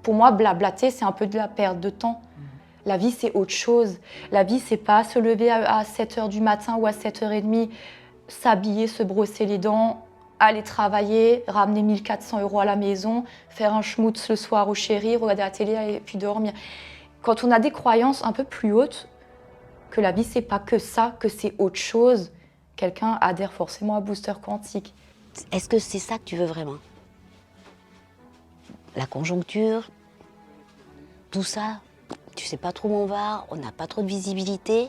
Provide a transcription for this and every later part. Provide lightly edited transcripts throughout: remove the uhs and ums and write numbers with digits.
Pour moi, blablater, c'est un peu de la perte de temps. La vie, c'est autre chose. La vie, c'est pas se lever à 7h du matin ou à 7h30, s'habiller, se brosser les dents, aller travailler, ramener 1400 € à la maison, faire un schmutz le soir au chéri, regarder la télé et puis dormir. Quand on a des croyances un peu plus hautes, que la vie, c'est pas que ça, que c'est autre chose, quelqu'un adhère forcément à Booster Quantique. Est-ce que c'est ça que tu veux vraiment? La conjoncture, tout ça, tu sais pas trop où on va, on n'a pas trop de visibilité.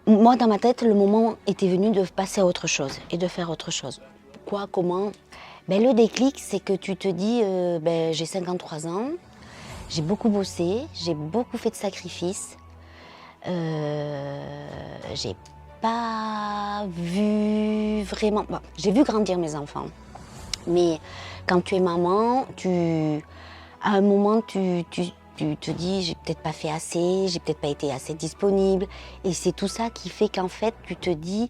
Moi, dans ma tête, le moment était venu de passer à autre chose et de faire autre chose. Quoi, comment? Le déclic, c'est que tu te dis, j'ai 53 ans, j'ai beaucoup bossé, j'ai beaucoup fait de sacrifices. J'ai pas vu vraiment... Bon, j'ai vu grandir mes enfants, mais quand tu es maman, à un moment, tu te dis, j'ai peut-être pas fait assez, j'ai peut-être pas été assez disponible. Et c'est tout ça qui fait qu'en fait, tu te dis,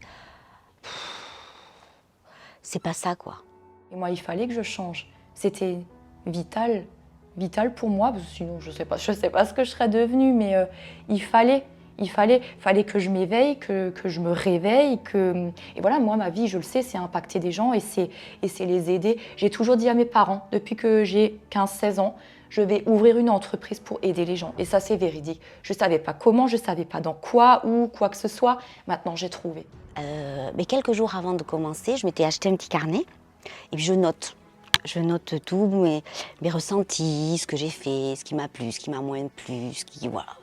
c'est pas ça, quoi. Et moi, il fallait que je change. C'était vital, vital pour moi, parce que sinon, je sais pas ce que je serais devenue, mais il fallait que je m'éveille, que je me réveille, et voilà, moi, ma vie, je le sais, c'est impacter des gens et c'est les aider. J'ai toujours dit à mes parents, depuis que j'ai 15-16 ans, je vais ouvrir une entreprise pour aider les gens. Et ça, c'est véridique. Je ne savais pas comment, je ne savais pas dans quoi ou quoi que ce soit. Maintenant, j'ai trouvé. Mais quelques jours avant de commencer, je m'étais acheté un petit carnet et puis je note. Je note tout, mes ressentis, ce que j'ai fait, ce qui m'a plu, ce qui m'a moins plu, voilà.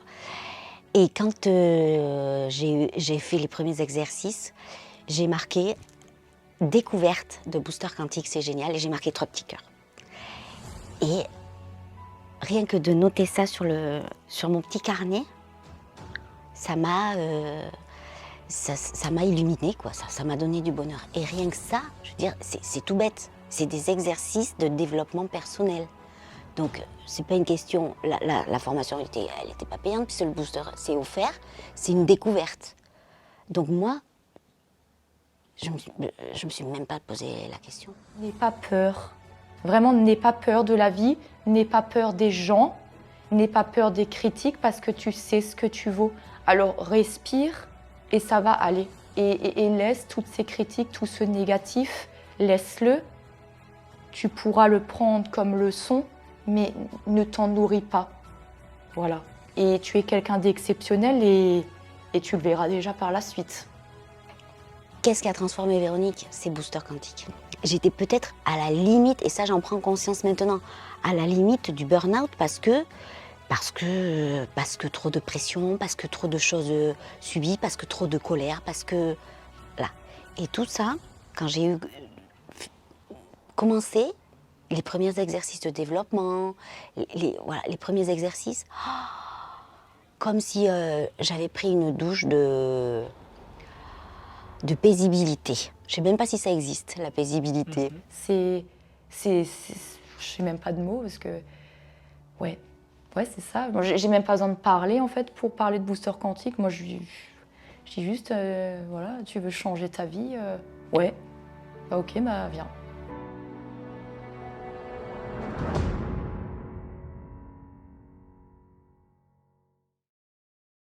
Et quand j'ai fait les premiers exercices, j'ai marqué « Découverte de Booster Quantique, c'est génial » et j'ai marqué 3 petits cœurs. Et rien que de noter ça sur mon petit carnet, ça m'a illuminé, quoi. Ça m'a donné du bonheur. Et rien que ça, je veux dire, c'est tout bête. C'est des exercices de développement personnel. Donc, c'est pas une question... La formation, elle était pas payante, puisque le booster, c'est offert. C'est une découverte. Donc moi, je me suis même pas posé la question. N'aie pas peur. Vraiment, n'aie pas peur de la vie, n'aie pas peur des gens, n'aie pas peur des critiques parce que tu sais ce que tu vaux. Alors respire et ça va aller. Et laisse toutes ces critiques, tout ce négatif, laisse-le. Tu pourras le prendre comme leçon, mais ne t'en nourris pas. Voilà. Et tu es quelqu'un d'exceptionnel et tu le verras déjà par la suite. Qu'est-ce qui a transformé Véronique? C'est Booster Quantique. J'étais peut-être à la limite, et ça j'en prends conscience maintenant, à la limite du burn-out parce que trop de pression, parce que trop de choses subies, parce que trop de colère, parce que... Là. Et tout ça, quand j'ai commencé, les premiers exercices de développement, les premiers exercices, comme si j'avais pris une douche de paisibilité. Je ne sais même pas si ça existe, la paisibilité. Je sais même pas de mots parce que... Ouais, c'est ça. Moi, j'ai même pas besoin de parler en fait pour parler de Booster Quantique. Moi, je dis juste, voilà, tu veux changer ta vie, ouais, bah ok, bah viens.